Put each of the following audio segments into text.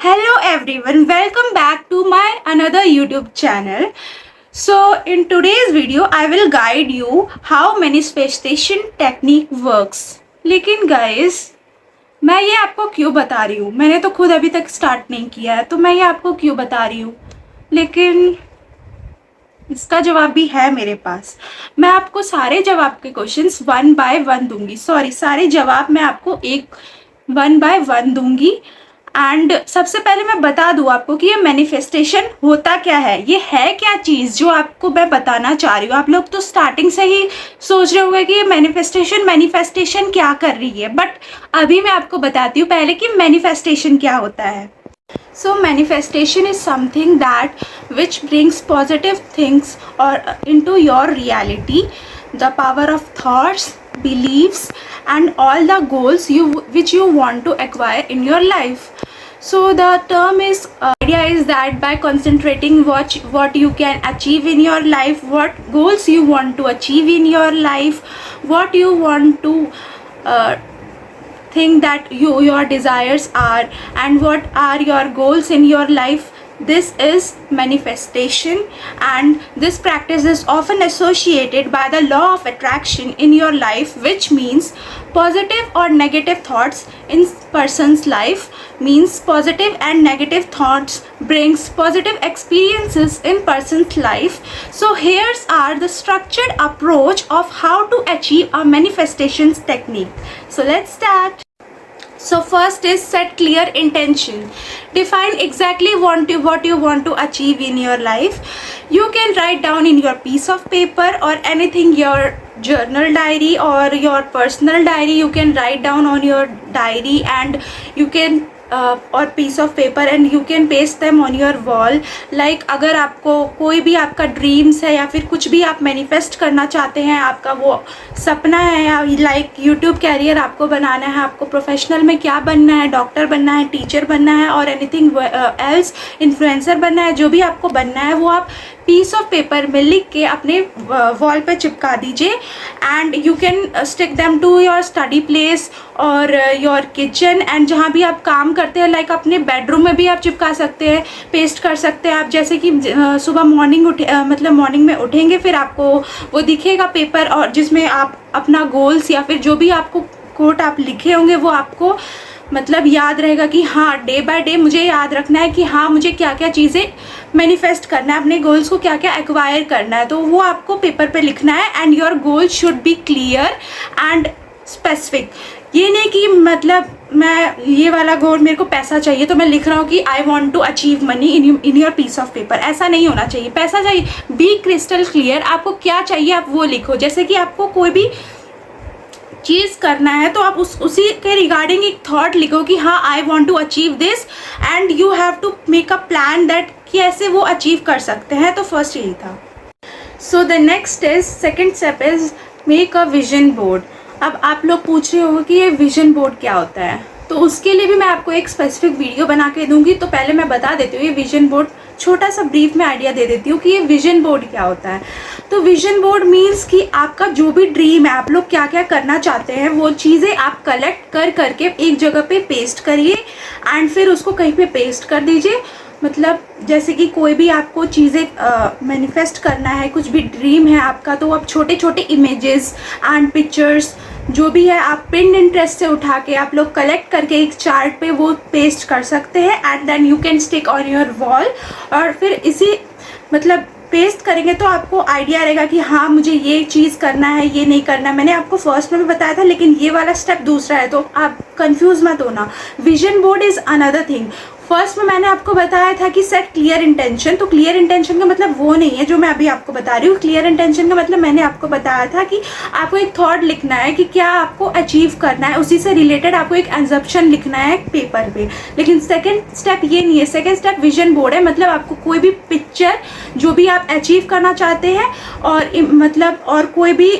Hello everyone, welcome back to my another YouTube channel. So in today's video I will guide you how manifestation technique works. लेकिन guys मैं ये आपको क्यों बता रही हूँ, मैंने तो खुद अभी तक स्टार्ट नहीं किया है, तो मैं ये आपको क्यों बता रही हूँ, लेकिन इसका जवाब भी है मेरे पास। मैं आपको सारे जवाब के क्वेश्चंस वन बाय वन दूंगी, सारे जवाब मैं आपको एक वन बाय वन दूंगी। एंड सबसे पहले मैं बता दूं आपको कि ये मैनिफेस्टेशन होता क्या है, ये है क्या चीज़ जो आपको मैं बताना चाह रही हूँ। आप लोग तो स्टार्टिंग से ही सोच रहे होंगे कि ये मैनिफेस्टेशन क्या कर रही है, बट अभी मैं आपको बताती हूँ पहले कि मैनिफेस्टेशन क्या होता है। So manifestation is something that which brings positive things or into your reality, the power of thoughts, beliefs and all the goals which you want to acquire in your life. So the term is idea is that by concentrating what you can achieve in your life, what goals you want to achieve in your life, what you want to think that your desires are and what are your goals in your life. This is manifestation, and this practice is often associated by the law of attraction in your life, which means positive or negative thoughts in person's life means positive and negative thoughts brings positive experiences in person's life. So here's are the structured approach of how to achieve a manifestations technique. So let's start. So first is set clear intention. Define exactly what you want to achieve in your life. You can write down in your piece of paper or anything, your journal diary or your personal diary. You can write down on your diary and you can और piece of paper and you can paste them on your wall. Like अगर आपको कोई भी आपका dreams है या फिर कुछ भी आप मैनिफेस्ट करना चाहते हैं, आपका वो सपना है या लाइक यूट्यूब कैरियर आपको बनाना है, आपको प्रोफेशनल में क्या बनना है, डॉक्टर बनना है, टीचर बनना है और एनीथिंग एल्स, इन्फ्लुएंसर बनना है, जो भी आपको बनना है वो आप पीस ऑफ पेपर में लिख के अपने वॉल पे चिपका दीजिए। And you can stick them to your study place और योर किचन एंड जहाँ भी आप काम करते हैं, लाइक अपने बेडरूम में भी आप चिपका सकते हैं, पेस्ट कर सकते हैं आप। जैसे कि सुबह मॉर्निंग में उठेंगे फिर आपको वो दिखेगा पेपर और जिसमें आप अपना गोल्स या फिर जो भी आपको कोट आप लिखे होंगे वो आपको याद रहेगा कि हाँ डे बाय डे मुझे याद रखना है कि हाँ मुझे क्या क्या चीज़ें मैनिफेस्ट करना है, अपने गोल्स को क्या क्या एक्वायर करना है, तो वो आपको पेपर पे लिखना है। And your goal should be clear and specific. ये नहीं कि मैं ये वाला गोल, मेरे को पैसा चाहिए तो मैं लिख रहा हूँ कि I want to achieve money in your piece of paper. ऐसा नहीं होना चाहिए। पैसा चाहिए, बी क्रिस्टल क्लियर, आपको क्या चाहिए आप वो लिखो। जैसे कि आपको कोई भी चीज़ करना है तो आप उसी के रिगार्डिंग एक थॉट लिखो कि हाँ I want to achieve this and you have to make a plan that कि ऐसे वो अचीव कर सकते हैं। तो फर्स्ट यही था। So the next is second step is make a vision board. अब आप लोग पूछ रहे हो कि ये विजन बोर्ड क्या होता है, तो उसके लिए भी मैं आपको एक स्पेसिफिक वीडियो बना के दूंगी। तो पहले मैं बता देती हूँ ये विजन बोर्ड, छोटा सा ब्रीफ में आइडिया दे देती हूँ कि ये विजन बोर्ड क्या होता है। तो विजन बोर्ड मीन्स कि आपका जो भी ड्रीम है, आप लोग क्या क्या करना चाहते हैं, वो चीज़ें आप कलेक्ट करके एक जगह पे पेस्ट करिए एंड फिर उसको कहीं पे पेस्ट कर दीजिए। जैसे कि कोई भी आपको चीज़ें मैनिफेस्ट करना है, कुछ भी ड्रीम है आपका, तो आप छोटे छोटे इमेजेस एंड पिक्चर्स जो भी है आप पिनिंटरेस्ट से उठा के आप लोग कलेक्ट करके एक चार्ट पे वो पेस्ट कर सकते हैं and then you can stick on your wall. और फिर इसी पेस्ट करेंगे तो आपको आइडिया रहेगा कि हाँ मुझे ये चीज़ करना है, ये नहीं करना है। मैंने आपको फर्स्ट में भी बताया था, लेकिन ये वाला स्टेप दूसरा है, तो आप कंफ्यूज मत होना। Vision board is another thing. First में मैंने आपको बताया था कि सेट क्लियर इंटेंशन। तो क्लियर इंटेंशन का मतलब वो नहीं है जो मैं अभी आपको बता रही हूँ। क्लियर इंटेंशन का मतलब मैंने आपको बताया था कि आपको एक थॉट लिखना है कि क्या आपको अचीव करना है, उसी से रिलेटेड आपको एक एग्जम्पशन लिखना है पेपर पे। लेकिन सेकंड स्टेप ये नहीं है। सेकंड स्टेप विजन बोर्ड है। आपको कोई भी पिक्चर जो भी आप अचीव करना चाहते हैं और कोई भी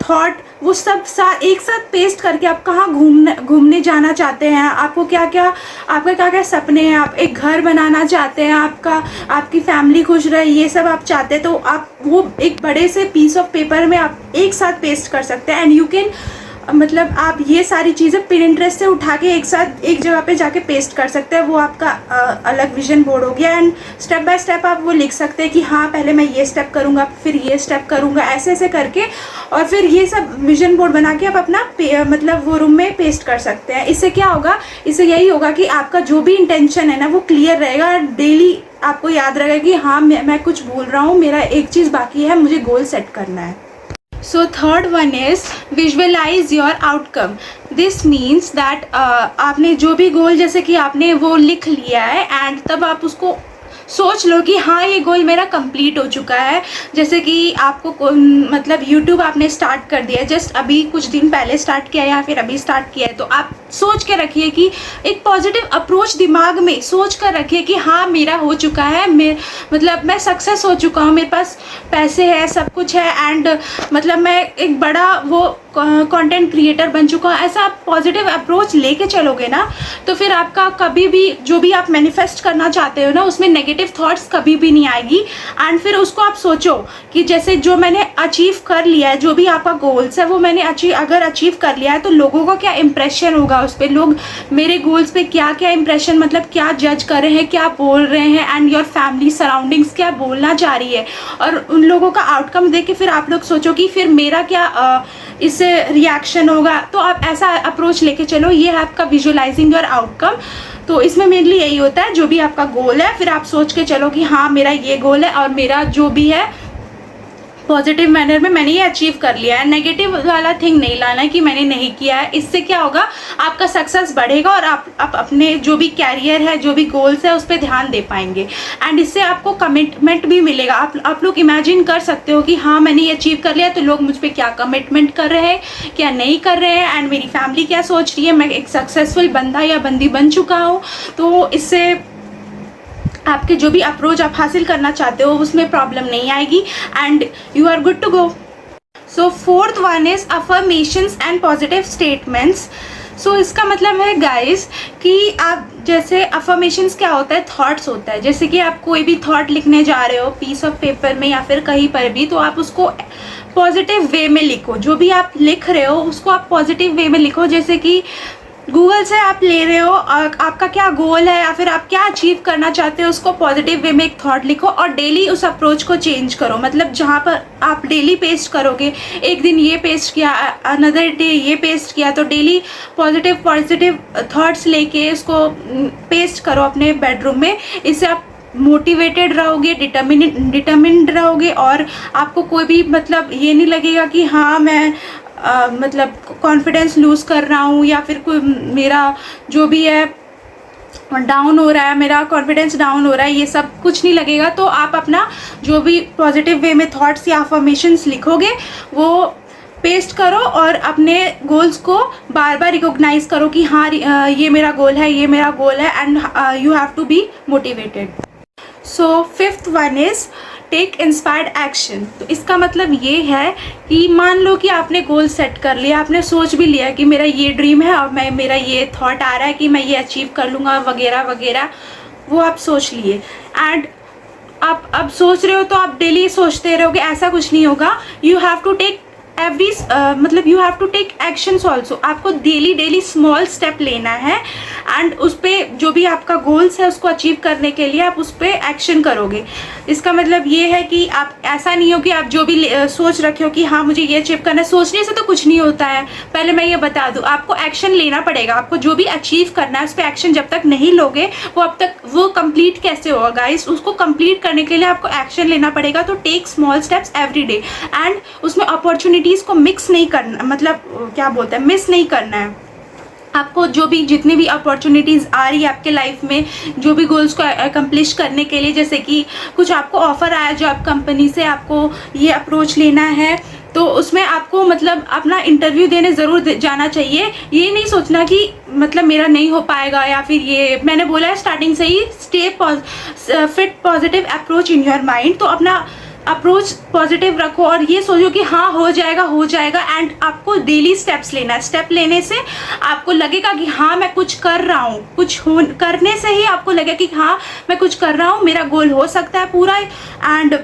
थॉट वो सब एक साथ पेस्ट करके आप कहाँ घूमने जाना चाहते हैं, आपको क्या क्या सपने हैं, आप एक घर बनाना चाहते हैं, आपकी फैमिली खुश रहे, ये सब आप चाहते हैं, तो आप वो एक बड़े से पीस ऑफ पेपर में आप एक साथ पेस्ट कर सकते हैं एंड यू कैन मतलब आप ये सारी चीज़ें पिनिंटरेस्ट से उठा के एक साथ एक जगह पे जाके पेस्ट कर सकते हैं। वो आपका अलग विजन बोर्ड हो गया। एंड स्टेप बाय स्टेप आप वो लिख सकते हैं कि हाँ पहले मैं ये स्टेप करूँगा, फिर ये स्टेप करूँगा, ऐसे ऐसे करके, और फिर ये सब विजन बोर्ड बना के आप अपना मतलब वो रूम में पेस्ट कर सकते हैं। इससे क्या होगा, इससे यही होगा कि आपका जो भी इंटेंशन है ना वो क्लियर रहेगा। डेली आपको याद रहेगा कि हाँ मैं कुछ भूल रहा हूँ, मेरा एक चीज़ बाकी है, मुझे गोल सेट करना है। So third one is visualize your outcome. This means that आपने जो भी गोल जैसे कि आपने वो लिख लिया है एंड तब आप उसको सोच लो कि हाँ ये गोल मेरा कंप्लीट हो चुका है। जैसे कि आपको मतलब YouTube आपने स्टार्ट कर दिया है, जस्ट अभी कुछ दिन पहले स्टार्ट किया है या फिर अभी स्टार्ट किया है, तो आप सोच के रखिए कि एक पॉजिटिव अप्रोच दिमाग में सोच कर रखिए कि हाँ मेरा हो चुका है, मतलब मैं सक्सेस हो चुका हूँ, मेरे पास पैसे है, सब कुछ है, एंड मतलब मैं एक बड़ा वो कंटेंट क्रिएटर बन चुका हूँ। ऐसा आप पॉजिटिव अप्रोच लेके चलोगे ना तो फिर आपका कभी भी जो भी आप मैनिफेस्ट करना चाहते हो ना उसमें नेगेटिव थॉट्स कभी भी नहीं आएगी। एंड फिर उसको आप सोचो कि जैसे जो मैंने अचीव कर लिया है, जो भी आपका गोल्स है वो मैंने अगर अचीव कर लिया है तो लोगों का क्या इंप्रेशन होगा उस पर, लोग मेरे गोल्स पे क्या क्या इंप्रेशन मतलब क्या जज कर रहे हैं, क्या बोल रहे हैं, एंड योर फैमिली सराउंडिंग्स क्या बोलना चाह रही है, और उन लोगों का आउटकम देख के फिर आप लोग सोचो कि फिर मेरा क्या इससे रिएक्शन होगा। तो आप ऐसा अप्रोच लेके चलो। ये है आपका विजुअलाइजिंग योर आउटकम। तो इसमें मेनली यही होता है, जो भी आपका गोल है फिर आप सोच के चलो कि हाँ मेरा ये गोल है और मेरा जो भी है पॉजिटिव मैनर में मैंने ये अचीव कर लिया है। नेगेटिव वाला थिंग नहीं लाना है कि मैंने नहीं किया है। इससे क्या होगा, आपका सक्सेस बढ़ेगा और आप अपने जो भी कैरियर है, जो भी गोल्स है उस पर ध्यान दे पाएंगे। एंड इससे आपको कमिटमेंट भी मिलेगा। आप लोग इमेजिन कर सकते हो कि हाँ मैंने ये अचीव कर लिया तो लोग मुझ पर क्या कमिटमेंट कर रहे हैं, क्या नहीं कर रहे हैं, एंड मेरी फैमिली क्या सोच रही है, मैं एक सक्सेसफुल बंदा या बंदी बन चुका हूँ। तो इससे आपके जो भी अप्रोच आप हासिल करना चाहते हो उसमें प्रॉब्लम नहीं आएगी and you are good to go. So fourth one is affirmations and positive statements. So इसका मतलब है गाइस कि आप जैसे अफर्मेशंस क्या होता है, थॉट्स होता है। जैसे कि आप कोई भी थॉट लिखने जा रहे हो पीस ऑफ पेपर में या फिर कहीं पर भी, तो आप उसको पॉजिटिव वे में लिखो। जो भी आप लिख रहे हो उसको आप पॉजिटिव वे में लिखो। जैसे कि गूगल से आप ले रहे हो और आपका क्या गोल है या फिर आप क्या अचीव करना चाहते हो उसको पॉजिटिव वे में एक थॉट लिखो और डेली उस अप्रोच को चेंज करो। मतलब जहाँ पर आप डेली पेस्ट करोगे, एक दिन ये पेस्ट किया, अनदर डे ये पेस्ट किया, तो डेली पॉजिटिव थॉट्स लेके उसको पेस्ट करो अपने बेडरूम में। इससे आप मोटिवेटेड रहोगे, डिटर्मिन्ड रहोगे और आपको कोई भी मतलब ये नहीं लगेगा कि हाँ मैं मतलब कॉन्फिडेंस लूज़ कर रहा हूँ या फिर कोई मेरा जो भी है डाउन हो रहा है, मेरा कॉन्फिडेंस डाउन हो रहा है, ये सब कुछ नहीं लगेगा। तो आप अपना जो भी पॉजिटिव वे में थॉट्स या अफर्मेशंस लिखोगे वो पेस्ट करो और अपने गोल्स को बार बार रिकॉग्नाइज करो कि हाँ ये मेरा गोल है, ये मेरा गोल है, and you have to be motivated. So fifth one is take inspired action. तो इसका मतलब ये है कि मान लो कि आपने गोल सेट कर लिया, आपने सोच भी लिया कि मेरा ये ड्रीम है और मेरा ये थॉट आ रहा है कि मैं ये अचीव कर लूँगा वगैरह वगैरह, वो आप सोच लिए एंड आप अब सोच रहे हो तो आप डेली सोचते रहोगे, ऐसा कुछ नहीं होगा। यू हैव टू टेक मतलब you have to take actions also. आपको डेली स्मॉल स्टेप लेना है एंड उस पर जो भी आपका गोल्स है उसको अचीव करने के लिए आप उस पर एक्शन करोगे। इसका मतलब ये है कि आप ऐसा नहीं हो कि आप जो भी सोच रखे हो कि हाँ मुझे ये अचीव करना है, सोचने से तो कुछ नहीं होता है। पहले मैं ये बता दूँ, आपको एक्शन लेना पड़ेगा। आपको जो भी अचीव करना है उस पर एक्शन जब तक नहीं लोगे वो कंप्लीट कैसे होगा गाइस। उसको कंप्लीट करने के लिए आपको एक्शन लेना पड़ेगा। तो take small steps every day and उसमें अपॉर्चुनिटीज़ को मिक्स नहीं करना, मतलब क्या बोलते हैं, मिस नहीं करना है। आपको जो भी जितनी भी अपॉर्चुनिटीज़ आ रही है आपके लाइफ में, जो भी गोल्स को अकम्प्लिश करने के लिए, जैसे कि कुछ आपको ऑफ़र आया जॉब कंपनी से, आपको ये अप्रोच लेना है, तो उसमें आपको मतलब अपना इंटरव्यू देने ज़रूर जाना चाहिए। ये नहीं सोचना कि मतलब मेरा नहीं हो पाएगा या फिर ये, मैंने बोला है स्टार्टिंग से ही, stay fit positive approach in your mind. तो अपना अप्रोच पॉजिटिव रखो और ये सोचो कि हाँ हो जाएगा एंड आपको डेली स्टेप्स लेना है। स्टेप लेने से आपको लगेगा कि हाँ मैं कुछ कर रहा हूँ, करने से ही आपको लगेगा कि हाँ मैं कुछ कर रहा हूँ, मेरा गोल हो सकता है पूरा, एंड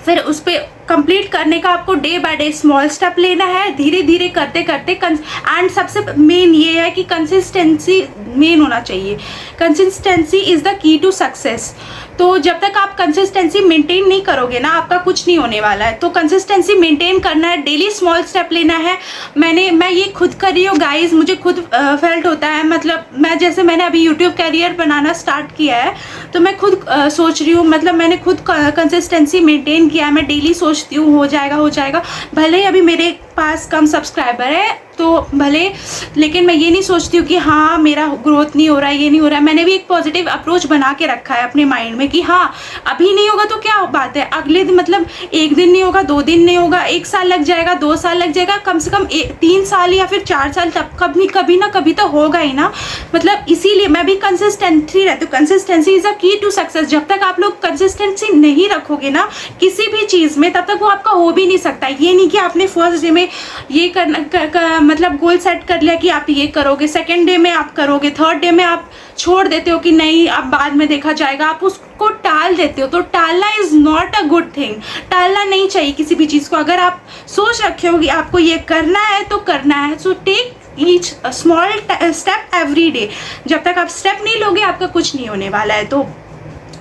फिर उस पर कंप्लीट करने का आपको day by day small step लेना है, धीरे धीरे करते करते। एंड सबसे मेन ये है कि कंसिस्टेंसी मेन होना चाहिए। Consistency is the key to success. तो जब तक आप कंसिस्टेंसी मेंटेन नहीं करोगे ना, आपका कुछ नहीं होने वाला है। तो कंसिस्टेंसी मेंटेन करना है, डेली स्मॉल स्टेप लेना है। मैं ये खुद कर रही हूँ गाइस, मुझे खुद फेल्ट होता है। मतलब मैंने अभी यूट्यूब कैरियर बनाना स्टार्ट किया है, तो मैं खुद सोच रही हूँ, मतलब मैंने खुद कंसिस्टेंसी मेंटेन किया है। मैं डेली सोचती हूँ हो जाएगा, भले ही अभी मेरे पास कम सब्सक्राइबर है तो भले, लेकिन मैं ये नहीं सोचती हूँ कि हाँ मेरा ग्रोथ नहीं हो रहा है, ये नहीं हो रहा है। मैंने भी एक पॉजिटिव अप्रोच बना के रखा है अपने माइंड में कि हाँ अभी नहीं होगा तो क्या बात है, अगले दिन, मतलब एक दिन नहीं होगा, 2 दिन नहीं होगा, 1 साल लग जाएगा, 2 साल लग जाएगा, कम से कम 3 साल या फिर 4 साल, तब कभी ना कभी तो होगा ही ना। मतलब इसीलिए मैं भी कंसिस्टेंसी रहती हूँ। कंसिस्टेंसी इज़ अ की टू सक्सेस। जब तक आप लोग कंसिस्टेंसी नहीं रखोगे ना किसी भी चीज़ में, तब तक वो आपका हो भी नहीं सकता। ये नहीं कि आपने फर्स्ट डे में ये करना मतलब गोल सेट कर लिया कि आप ये करोगे, सेकेंड डे में आप करोगे, थर्ड डे में आप छोड़ देते हो कि नहीं अब बाद में देखा जाएगा, आप उसको टाल देते हो। तो टालना is not a good thing. टालना नहीं चाहिए किसी भी चीज़ को। अगर आप सोच रखे हो कि आपको ये करना है तो करना है, so take each small step every day. जब तक आप स्टेप नहीं लोगे आपका कुछ नहीं होने वाला है। तो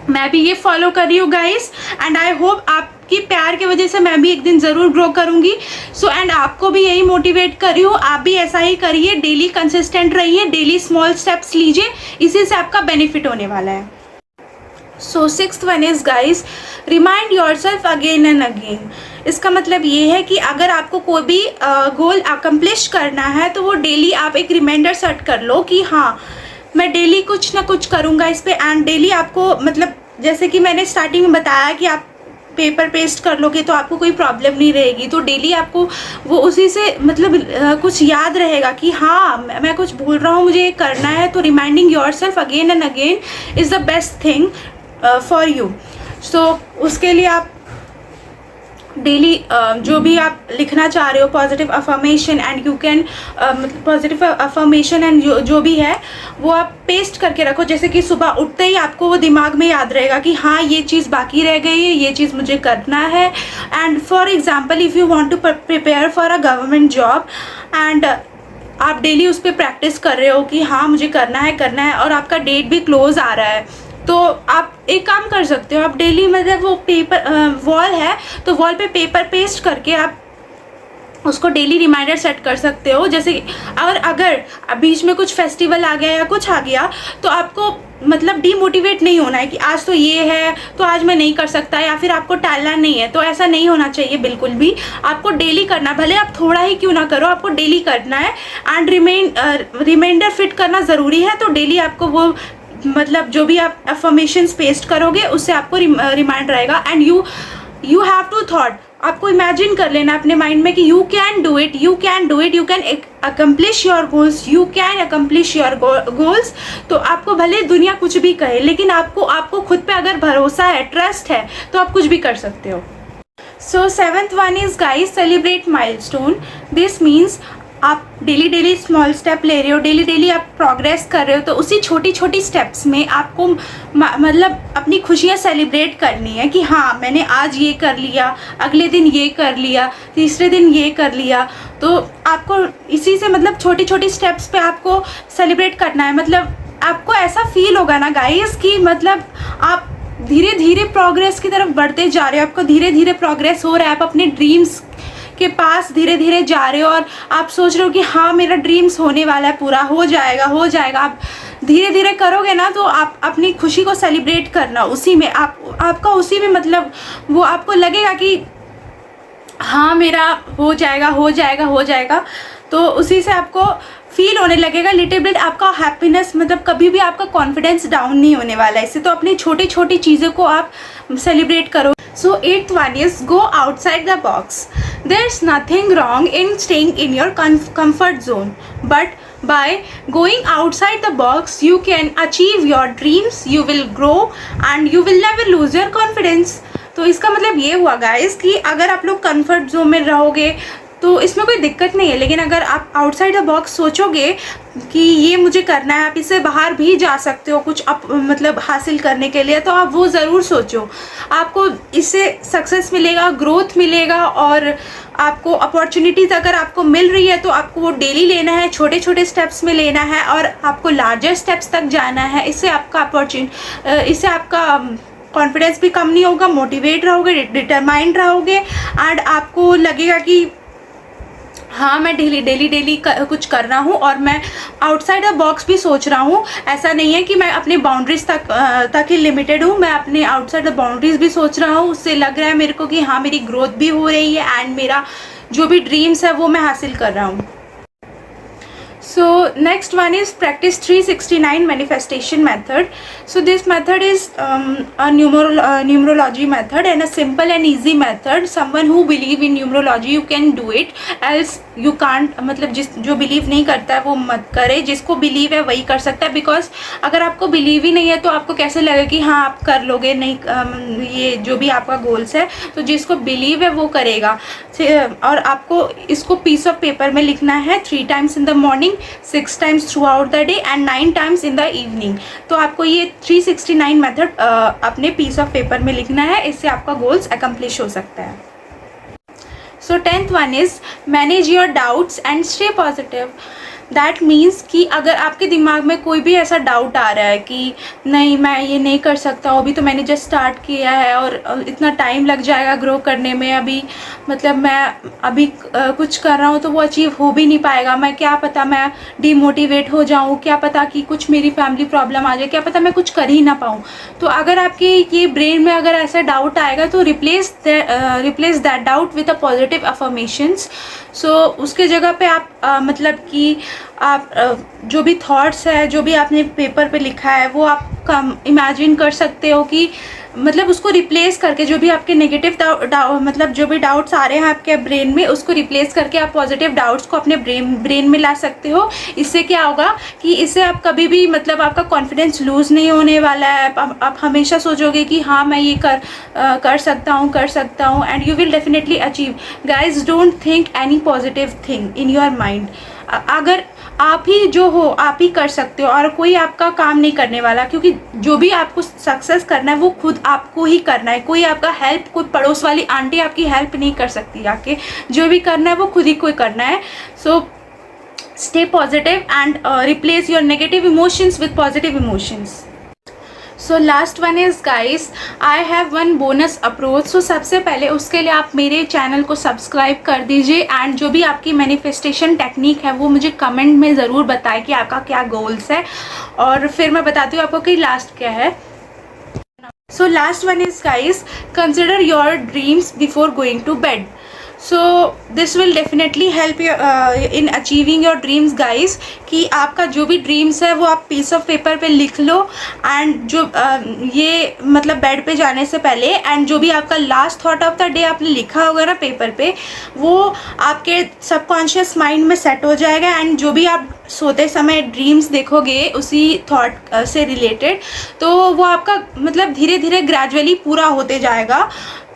मैं भी ये फॉलो कर रही हूँ गाइस, एंड आई होप आपकी प्यार की वजह से मैं भी एक दिन ज़रूर ग्रो करूँगी। सो एंड आपको भी यही मोटिवेट कर रही हूँ, आप भी ऐसा ही करिए, डेली कंसिस्टेंट रहिए, डेली स्मॉल स्टेप्स लीजिए, इसी से आपका बेनिफिट होने वाला है। सो 6th one is guys, remind yourself again and again. इसका मतलब ये है कि अगर आपको कोई भी गोल अकम्प्लिश करना है तो वो डेली आप एक रिमाइंडर सेट कर लो कि हाँ मैं डेली कुछ ना कुछ करूँगा इस पे। एंड डेली आपको, मतलब जैसे कि मैंने स्टार्टिंग में बताया कि आप पेपर पेस्ट कर लोगे तो आपको कोई प्रॉब्लम नहीं रहेगी। तो डेली आपको वो उसी से मतलब कुछ याद रहेगा कि हाँ मैं कुछ भूल रहा हूँ, मुझे ये करना है। तो reminding yourself again and again is the best thing for you. So उसके लिए आप डेली जो भी आप लिखना चाह रहे हो, positive affirmation and you can, positive affirmation and जो भी है वो आप पेस्ट करके रखो। जैसे कि सुबह उठते ही आपको वो दिमाग में याद रहेगा कि हाँ ये चीज़ बाकी रह गई है, ये चीज़ मुझे करना है। And for example if you want to prepare for a government job and आप डेली उस पर प्रैक्टिस कर रहे हो कि हाँ मुझे करना है, और आपका डेट भी क्लोज आ रहा है, तो आप एक काम कर सकते हो, आप डेली मतलब वो पेपर वॉल है तो वॉल पे पेपर पेस्ट करके आप उसको डेली रिमाइंडर सेट कर सकते हो। जैसे और अगर बीच में कुछ फेस्टिवल आ गया या कुछ आ गया तो आपको मतलब डीमोटिवेट नहीं होना है कि आज तो ये है तो आज मैं नहीं कर सकता, या फिर आपको टालना नहीं है। तो ऐसा नहीं होना चाहिए बिल्कुल भी। आपको डेली करना, भले आप थोड़ा ही क्यों ना करो, आपको डेली करना है। एंड रिमाइंडर फिट करना ज़रूरी है। तो डेली आपको वो मतलब जो भी आप अफर्मेशंस पेस्ट करोगे उससे आपको रिमाइंड रहेगा। And you have to thought, आपको इमेजिन कर लेना अपने माइंड में कि you can do it, you can accomplish your goals, you can accomplish your goals. तो आपको भले दुनिया कुछ भी कहे, लेकिन आपको खुद पे अगर भरोसा है, ट्रस्ट है, तो आप कुछ भी कर सकते हो। सो 7th one is guys, celebrate milestone. This means आप डेली स्मॉल स्टेप ले रहे हो, डेली आप प्रोग्रेस कर रहे हो, तो उसी छोटी स्टेप्स में आपको मतलब अपनी खुशियाँ सेलिब्रेट करनी है कि हाँ मैंने आज ये कर लिया, अगले दिन ये कर लिया, तीसरे दिन ये कर लिया। तो आपको इसी से मतलब छोटी स्टेप्स पे आपको सेलिब्रेट करना है। मतलब आपको ऐसा फील होगा ना गाइस कि मतलब आप धीरे प्रोग्रेस की तरफ बढ़ते जा रहे हो, आपको धीरे प्रोग्रेस हो रहा है, आप अपने ड्रीम्स के पास धीरे जा रहे हो और आप सोच रहे हो कि हाँ मेरा ड्रीम्स होने वाला है, पूरा हो जाएगा। आप धीरे करोगे ना तो आप अपनी खुशी को सेलिब्रेट करना, उसी में आपका उसी में मतलब वो आपको लगेगा कि हाँ मेरा हो जाएगा। तो उसी से आपको फील होने लगेगा लिटिल बिट आपका हैप्पीनेस, मतलब कभी भी आपका कॉन्फिडेंस डाउन नहीं होने वाला है इससे। तो अपनी छोटी चीज़ों को आप सेलिब्रेट करो। So 8th one is go outside the box. There is nothing wrong in staying in your comfort zone, but by going outside the box you can achieve your dreams, you will grow and you will never lose your confidence। तो इसका मतलब ये हुआ guys कि अगर आप लोग comfort zone में रहोगे तो इसमें कोई दिक्कत नहीं है। लेकिन अगर आप आउटसाइड द बॉक्स सोचोगे कि ये मुझे करना है, आप इससे बाहर भी जा सकते हो कुछ मतलब हासिल करने के लिए, तो आप वो ज़रूर सोचो। आपको इससे सक्सेस मिलेगा, ग्रोथ मिलेगा, और आपको अपॉर्चुनिटीज़ अगर आपको मिल रही है तो आपको वो डेली लेना है, छोटे छोटे स्टेप्स में लेना है, और आपको लार्जर स्टेप्स तक जाना है। इससे आपका कॉन्फिडेंस भी कम नहीं होगा, मोटिवेट रहोगे, डिटरमाइंड रहोगे, एंड आपको लगेगा कि हाँ मैं डेली कुछ कर रहा हूँ और मैं आउटसाइड द बॉक्स भी सोच रहा हूँ। ऐसा नहीं है कि मैं अपनी बाउंड्रीज तक ही लिमिटेड हूँ, मैं अपने आउटसाइड द बाउंड्रीज भी सोच रहा हूँ। उससे लग रहा है मेरे को कि हाँ मेरी ग्रोथ भी हो रही है एंड मेरा जो भी ड्रीम्स है वो मैं हासिल कर रहा हूँ। So next one is practice 369 manifestation method. So this method is a numerology method and a simple and easy method. Someone who believe in numerology you can do it, else you can't। मतलब जो believe नहीं करता है वो मत करे, जिसको believe है वही कर सकता है। बिकॉज अगर आपको बिलीव ही नहीं है तो आपको कैसे लगेगा कि हाँ आप कर लोगे, नहीं ये जो भी आपका गोल्स है। तो जिसको बिलीव है वो करेगा। और आपको इसको पीस ऑफ पेपर में लिखना है 3 times in the morning, 6 times throughout the day and 9 times in the evening। तो आपको ये 369 मेथड अपने पीस ऑफ पेपर में लिखना है, इससे आपका गोल्स अकम्प्लिश हो सकता है। So 10th one is manage your doubts and stay positive। That means कि अगर आपके दिमाग में कोई भी ऐसा डाउट आ रहा है कि नहीं मैं ये नहीं कर सकता, अभी तो मैंने जस्ट स्टार्ट किया है और इतना टाइम लग जाएगा ग्रो करने में, अभी मतलब मैं अभी कुछ कर रहा हूँ तो वो अचीव हो भी नहीं पाएगा, मैं क्या पता मैं डिमोटिवेट हो जाऊँ, क्या पता कि कुछ मेरी फैमिली प्रॉब्लम आ जाए, क्या पता मैं कुछ कर ही ना पाऊँ। तो अगर आपके ये ब्रेन में अगर ऐसा डाउट आएगा तो replace that doubt with a positive affirmations. So उसके जगह पे आप मतलब कि आप जो भी थॉट्स है, जो भी आपने पेपर पे लिखा है वो आप इमेजिन कर सकते हो कि मतलब उसको रिप्लेस करके जो भी आपके नेगेटिव मतलब जो भी डाउट्स आ रहे हैं आपके ब्रेन में, उसको रिप्लेस करके आप पॉजिटिव डाउट्स को अपने ब्रेन में ला सकते हो। इससे क्या होगा कि इससे आप कभी भी मतलब आपका कॉन्फिडेंस लूज़ नहीं होने वाला है। आप हमेशा सोचोगे कि हाँ मैं ये कर सकता हूँ and you will definitely achieve. Guys don't think any positive thing in your mind. अगर आप ही जो हो आप ही कर सकते हो और कोई आपका काम नहीं करने वाला, क्योंकि जो भी आपको सक्सेस करना है वो खुद आपको ही करना है। कोई आपका हेल्प, कोई पड़ोस वाली आंटी आपकी हेल्प नहीं कर सकती आके, जो भी करना है वो खुद ही को करना है। So stay positive and replace your negative emotions with positive emotions. So last one is guys I have one bonus approach. So सबसे पहले उसके लिए आप मेरे चैनल को सब्सक्राइब कर दीजिए एंड जो भी आपकी मैनिफेस्टेशन टेक्निक है वो मुझे कमेंट में ज़रूर बताएं कि आपका क्या गोल्स है, और फिर मैं बताती हूँ आपको कि लास्ट क्या है। So last one is guys consider your dreams before going to bed. So this will definitely help you in achieving your dreams guys, कि आपका जो भी ड्रीम्स है वो आप पीस ऑफ पेपर पे लिख लो एंड जो ये मतलब बेड पे जाने से पहले, एंड जो भी आपका last thought of the day आपने लिखा होगा ना पेपर पे, वो आपके सबकॉन्शियस माइंड में सेट हो जाएगा। एंड जो भी आप सोते समय ड्रीम्स देखोगे उसी थॉट से रिलेटेड, तो वो आपका मतलब धीरे धीरे ग्रेजुअली पूरा होते जाएगा।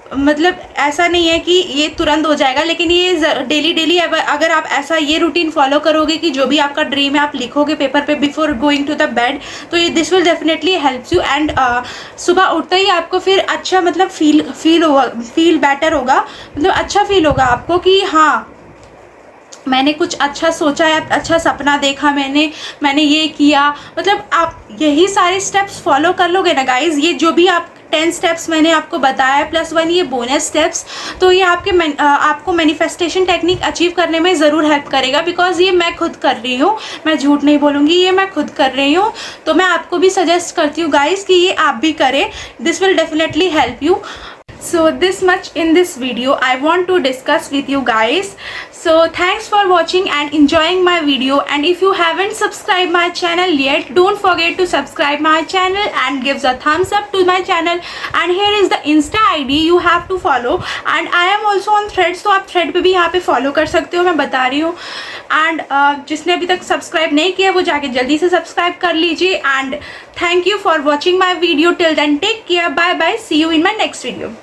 मतलब ऐसा नहीं है कि ये तुरंत हो जाएगा, लेकिन ये डेली अगर आप ऐसा ये रूटीन फॉलो करोगे कि जो भी आपका ड्रीम है आप लिखोगे पेपर पे before going to the bed, तो ये this will definitely helps you. And सुबह उठते ही आपको फिर अच्छा मतलब फील बेटर होगा, मतलब अच्छा फील होगा आपको कि हाँ मैंने कुछ अच्छा सोचा है, अच्छा सपना देखा मैंने ये किया। मतलब आप यही सारे स्टेप्स फॉलो कर लोगे ना गाइज, ये जो भी आप 10 स्टेप्स मैंने आपको बताया +1 ये बोनस स्टेप्स, तो ये आपको मैनिफेस्टेशन टेक्निक अचीव करने में ज़रूर हेल्प करेगा। बिकॉज ये मैं खुद कर रही हूँ, मैं झूठ नहीं बोलूँगी, ये मैं खुद कर रही हूँ। तो मैं आपको भी सजेस्ट करती हूँ गाइज कि ये आप भी करें, this will definitely help you. So this much in this video I want to discuss with you guys. So thanks for watching and enjoying my video, and if you haven't subscribed my channel yet, don't forget to subscribe my channel and give a thumbs up to my channel, and here is the Insta ID you have to follow, and I am also on Threads, तो आप Thread पे भी यहाँ पे follow कर सकते हो, मैं बता रही हूँ। and जिसने अभी तक सब्सक्राइब नहीं किया वो जाके जल्दी से सब्सक्राइब कर लीजिए। and thank you for watching my video till then, take care, bye bye, see you in my next video।